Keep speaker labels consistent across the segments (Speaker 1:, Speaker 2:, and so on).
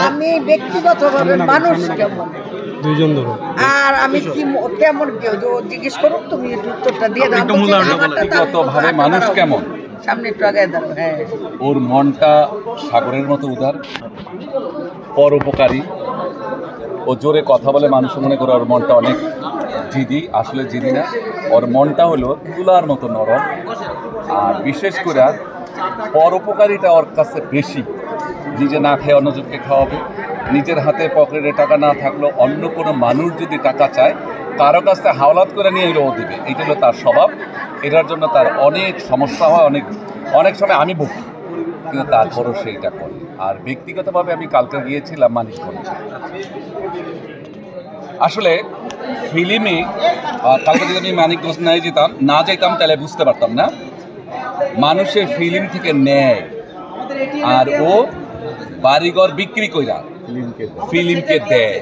Speaker 1: আমি ব্যক্তিগতভাবে মানুষ কেমন
Speaker 2: দুইজন ধরো
Speaker 1: আর আমি কি কেমন কেউ জিজ্ঞেস করুন তুমি উত্তরটা দিয়ে দাও
Speaker 3: ব্যক্তিগতভাবে মানুষ কেমন
Speaker 1: সামনে একটু আগে দাও। হ্যাঁ,
Speaker 3: ওর মনটা সাগরের মতো উদার, পরোপকারী। ও জোরে কথা বলে মানুষ মনে করে ওর মনটা অনেক জিদি, আসলে জিদি না। ওর মনটা হলো তুলার মতো নরম। আর বিশেষ করে পরোপকারীটা ওর কাছে বেশি। নিজে না খেয়ে অন্যজনকে খাওয়াবে, নিজের হাতে পকেটে টাকা না থাকলেও অন্য কোনো মানুষ যদি টাকা চায় কারো কাছ থেকে হাওলাত করে নিয়ে এলেও দেবে। এইটা হলো তার স্বভাব। এটার জন্য তার অনেক সমস্যা হয়, অনেক সময় আমি বকি, কিন্তু তারপরও সেইটা করে। আর ব্যক্তিগতভাবে আমি কালকে গিয়েছিলাম মানিকগঞ্জ। আসলে ফিল্মে কালকে যদি আমি মানিকগঞ্জ না যেতাম তাহলে বুঝতে পারতাম না। মানুষের ফিল্ম থেকে নেয় আর ও বাড়িঘর বিক্রি কইরা ফিল্মকে দেয়।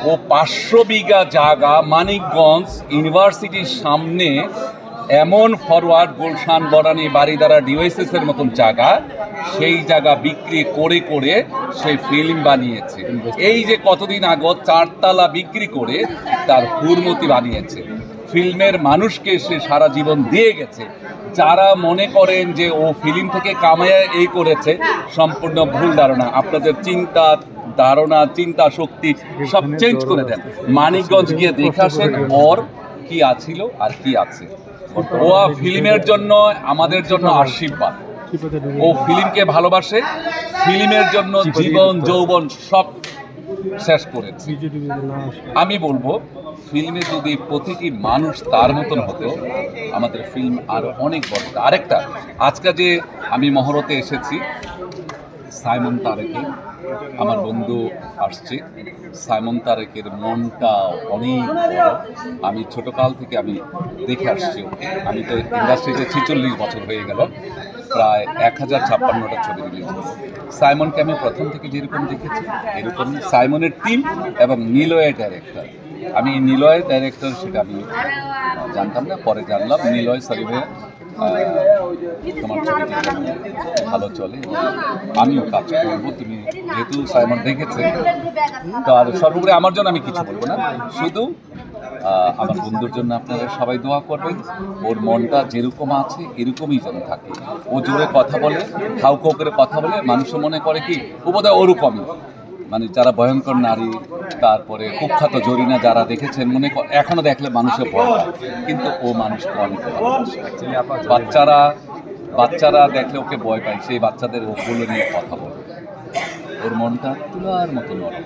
Speaker 3: ও 500 বিঘা জায়গা মানিকগঞ্জ ইউনিভার্সিটির সামনে এমন ফরওয়ার্ড গুলশান বরানি বাড়িদারা ডিওএসএস এর মতন জায়গা, সেই জায়গা বিক্রি করে করে সে ফিল্ম বানিয়েছে। এই যে কতদিন আগে 4 তালা বিক্রি করে তার হুরমতি বানিয়েছে। ফিল্মের মানুষকে সে সারা জীবন দিয়ে গেছে। যারা মনে করেন যে ও ফিল্ম থেকে কামাইয়া এই করেছে, সম্পূর্ণ ভুল ধারণা। আপনাদের চিন্তা শক্তি সব চেঞ্জ করে দেন। মানিকগঞ্জ গিয়ে দেখে আসেন ওর কি আছিল আর কি আছে। ও ফিল্মের জন্য আমাদের জন্য আশীর্বাদ। ও ফিল্মকে ভালোবাসে, ফিল্মের জন্য জীবন যৌবন সব শেষ করেছে। আমি বলবো ফিল্মে যদি প্রতিটি মানুষ তার মতন হতো, আমাদের ফিল্ম আরো অনেক বড়। আরেকটা, আজকে যে আমি মহরতে এসেছি, সাইমন তারেকের আমার বন্ধু আসছে। সাইমন তারেকের মনটা অনেক বড়। আমি ছোটকাল থেকে আমি দেখে আসছি ওকে। আমি তো ইন্ডাস্ট্রিতে 46 বছর হয়ে গেল, প্রায় 1056টা ছবি রিলিজ হয়েছে। সাইমনকে আমি প্রথম থেকে যেরকম দেখেছি এরকম সাইমনের টিম এবং নিলয়ের ডাইরেক্টর। আমি নিলয়ের ডাইরেক্টর সেটা আমি জানতাম না, পরে জানলাম। নিলয় সরি ভাইয়া, তোমার ছবিটি ভালো চলে, আমিও কাজ করবো। তুমি যেহেতু সাইমন দেখেছে তো, আর সর্বোপরি আমার জন্য আমি কিছু বলবো না, শুধু আমার বন্ধুর জন্য আপনারা সবাই দোয়া করবেন। ওর মনটা যেরকম আছে এরকমই যেন থাকে। ও জোরে কথা বলে, হাউকাউ করে কথা বলে, মানুষ মনে করে কি ও বোধহয় ওরকমই। মানে যারা ভয়ঙ্কর নারী, তারপরে কুখ্যাত জরিনা যারা দেখেছেন, এখনো দেখলে মানুষের ভয় পায়, কিন্তু ও মানুষকে অনেক বাচ্চারা দেখলে ওকে ভয় পায়। সেই বাচ্চাদের ওগুলো নিয়ে কথা বলে। ওর মনটা তুলার মতো নরম।